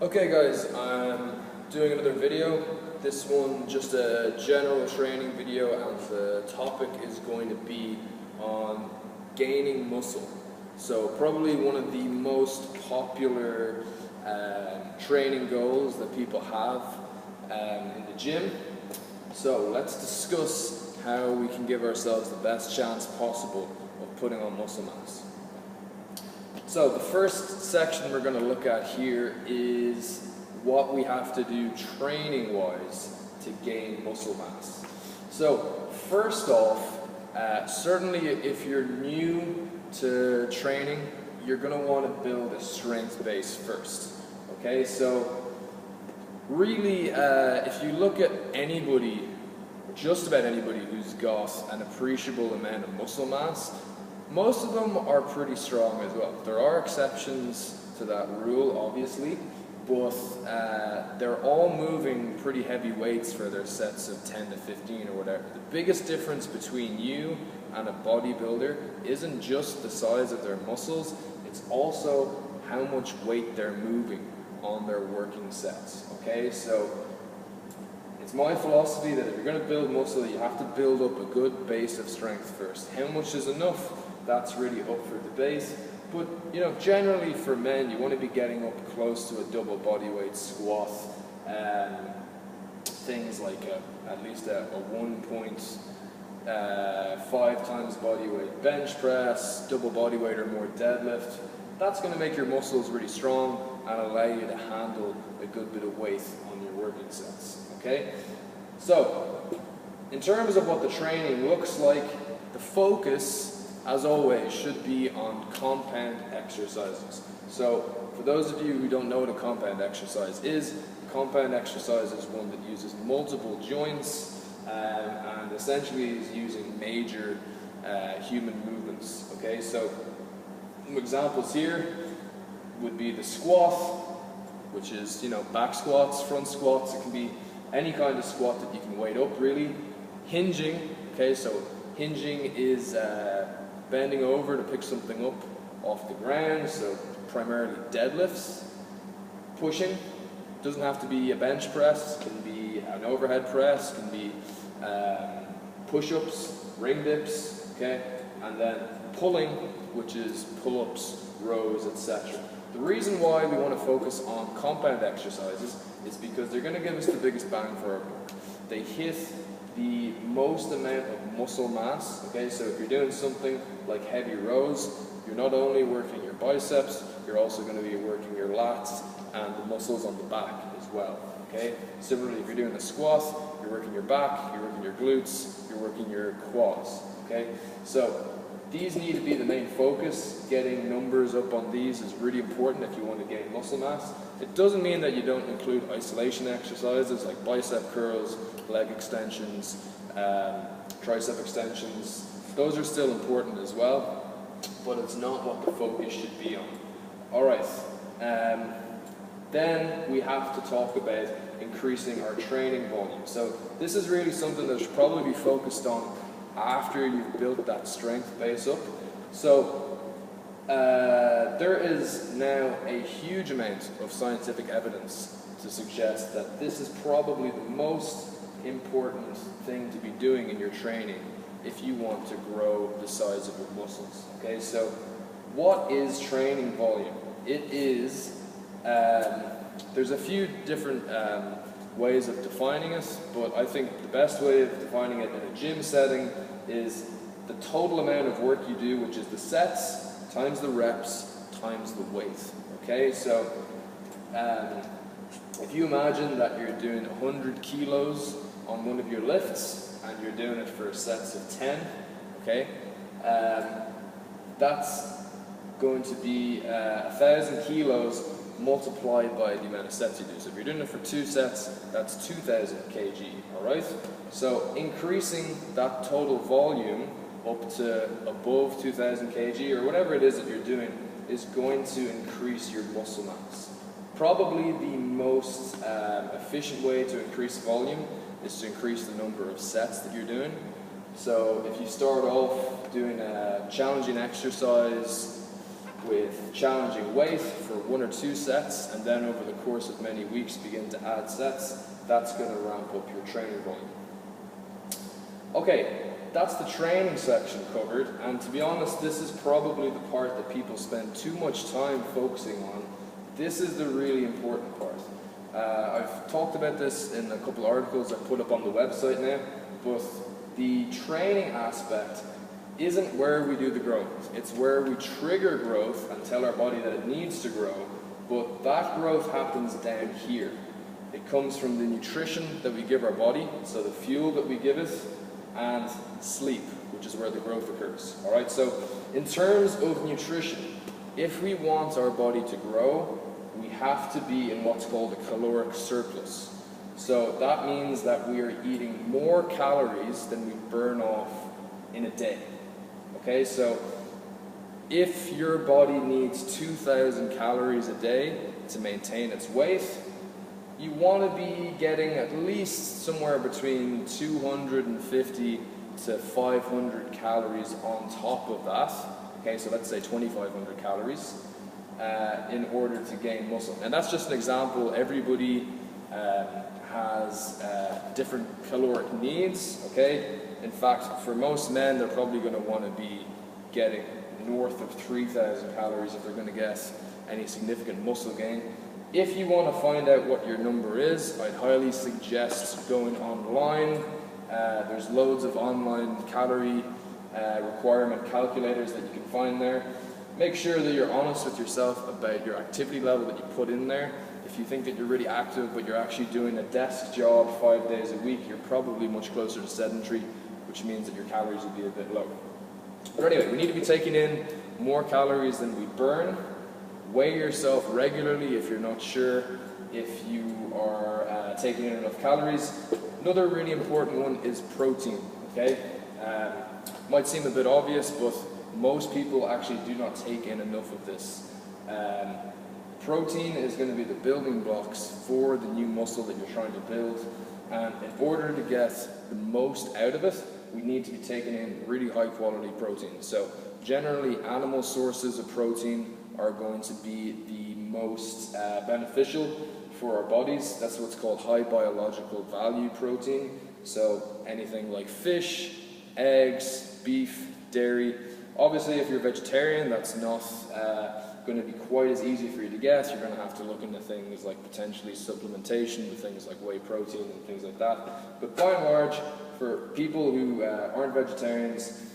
Okay guys, I'm doing another video. This one just a general training video, and the topic is going to be on gaining muscle. So probably one of the most popular training goals that people have in the gym. So let's discuss how we can give ourselves the best chance possible of putting on muscle mass. So the first section we're going to look at here is what we have to do training-wise to gain muscle mass. So first off, certainly if you're new to training, you're going to want to build a strength base first. Okay, so really if you look at anybody, just about anybody who's got an appreciable amount of muscle mass, most of them are pretty strong as well. There are exceptions to that rule, obviously, but they're all moving pretty heavy weights for their sets of 10 to 15 or whatever. The biggest difference between you and a bodybuilder isn't just the size of their muscles, it's also how much weight they're moving on their working sets. Okay, so it's my philosophy that if you're going to build muscle, you have to build up a good base of strength first. How much is enough? That's really up for debate. But you know, generally for men, you want to be getting up close to a double bodyweight squat. Things like at least a 1.5 times bodyweight bench press, double bodyweight or more deadlift. That's going to make your muscles really strong and allow you to handle a good bit of weight on your working sets. Okay? So, in terms of what the training looks like, the focus, as always, should be on compound exercises. So, for those of you who don't know what a compound exercise is, a compound exercise is one that uses multiple joints and essentially is using major human movements. Okay, so some examples here would be the squat, which is, you know, back squats, front squats. It can be any kind of squat that you can weight up, really. Hinging, okay, so hinging is bending over to pick something up off the ground, so primarily deadlifts. Pushing doesn't have to be a bench press, can be an overhead press, can be push-ups, ring dips, okay, and then pulling, which is pull-ups, rows, etc. The reason why we want to focus on compound exercises is because they're going to give us the biggest bang for our buck. They hit the most amount of muscle mass. Okay, so if you're doing something like heavy rows, you're not only working your biceps, you're also going to be working your lats and the muscles on the back as well. Okay, similarly, if you're doing a squat, you're working your back, you're working your glutes, you're working your quads. Okay, so these need to be the main focus. Getting numbers up on these is really important if you want to gain muscle mass. It doesn't mean that you don't include isolation exercises like bicep curls, leg extensions, tricep extensions. Those are still important as well, but it's not what the focus should be on. Alright, then we have to talk about increasing our training volume. So this is really something that should probably be focused on after you've built that strength base up. So there is now a huge amount of scientific evidence to suggest that this is probably the most important thing to be doing in your training if you want to grow the size of your muscles. Okay, so what is training volume? It is, there's a few different ways of defining it, but I think the best way of defining it in a gym setting is the total amount of work you do, which is the sets times the reps times the weight. Okay, so if you imagine that you're doing 100 kilos on one of your lifts and you're doing it for sets of 10, okay, that's going to be 1,000 kilos multiplied by the amount of sets you do. So if you're doing it for 2 sets, that's 2,000 kg, alright? So increasing that total volume up to above 2,000 kg or whatever it is that you're doing is going to increase your muscle mass. Probably the most efficient way to increase volume is to increase the number of sets that you're doing. So if you start off doing a challenging exercise with challenging weight for 1 or 2 sets, and then over the course of many weeks begin to add sets, that's going to ramp up your training volume. Okay, that's the training section covered, and to be honest, this is probably the part that people spend too much time focusing on. This is the really important part. I've talked about this in a couple of articles I've put up on the website now, but the training aspect isn't where we do the growth. It's where we trigger growth and tell our body that it needs to grow, but that growth happens down here. It comes from the nutrition that we give our body, so the fuel that we give it, and sleep, which is where the growth occurs. Alright, so in terms of nutrition, if we want our body to grow, we have to be in what's called a caloric surplus. So that means that we are eating more calories than we burn off in a day. Okay, so if your body needs 2,000 calories a day to maintain its weight, you want to be getting at least somewhere between 250 to 500 calories on top of that. Okay, so let's say 2,500 calories in order to gain muscle. And that's just an example. Everybody has different caloric needs, okay? In fact, for most men, they're probably going to want to be getting north of 3,000 calories if they're going to get any significant muscle gain. If you want to find out what your number is, I'd highly suggest going online. There's loads of online calorie requirement calculators that you can find there. Make sure that you're honest with yourself about your activity level that you put in there. If you think that you're really active but you're actually doing a desk job 5 days a week, you're probably much closer to sedentary, which means that your calories will be a bit low. But anyway, we need to be taking in more calories than we burn. Weigh yourself regularly if you're not sure if you are taking in enough calories. Another really important one is protein, okay? Might seem a bit obvious, but most people actually do not take in enough of this. Protein is going to be the building blocks for the new muscle that you're trying to build, and in order to get the most out of it, we need to be taking in really high quality protein. So generally animal sources of protein are going to be the most beneficial for our bodies. That's what's called high biological value protein. So anything like fish, eggs, beef, dairy. Obviously, if you're a vegetarian, that's not going to be quite as easy for you to get. You're going to have to look into things like potentially supplementation with things like whey protein and things like that. But by and large, for people who aren't vegetarians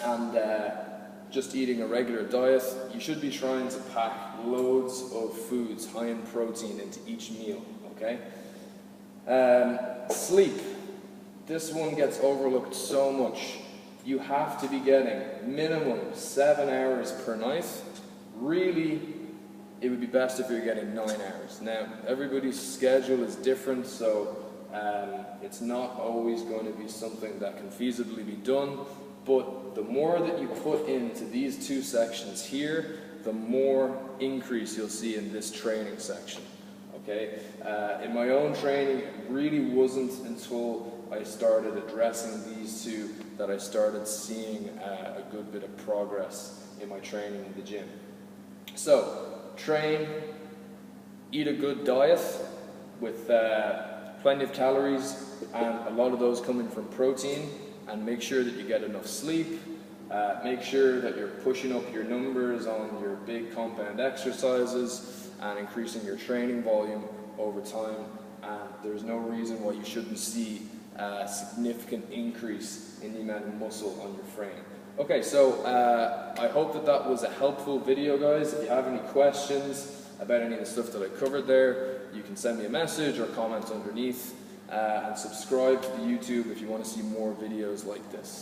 and just eating a regular diet, you should be trying to pack loads of foods high in protein into each meal, okay? Sleep. This one gets overlooked so much. You have to be getting minimum 7 hours per night. Really, it would be best if you're getting 9 hours. Now, everybody's schedule is different, so it's not always going to be something that can feasibly be done, but the more that you put into these two sections here, the more increase you'll see in this training section, okay? In my own training, it really wasn't until I started addressing these two that I started seeing a good bit of progress in my training in the gym. So, train, eat a good diet with plenty of calories, and a lot of those coming from protein, and make sure that you get enough sleep. Make sure that you're pushing up your numbers on your big compound exercises and increasing your training volume over time, and there's no reason why you shouldn't see a significant increase in the amount of muscle on your frame. Okay, so I hope that that was a helpful video, guys. If you have any questions about any of the stuff that I covered there, you can send me a message or comment underneath, and subscribe to the YouTube if you want to see more videos like this.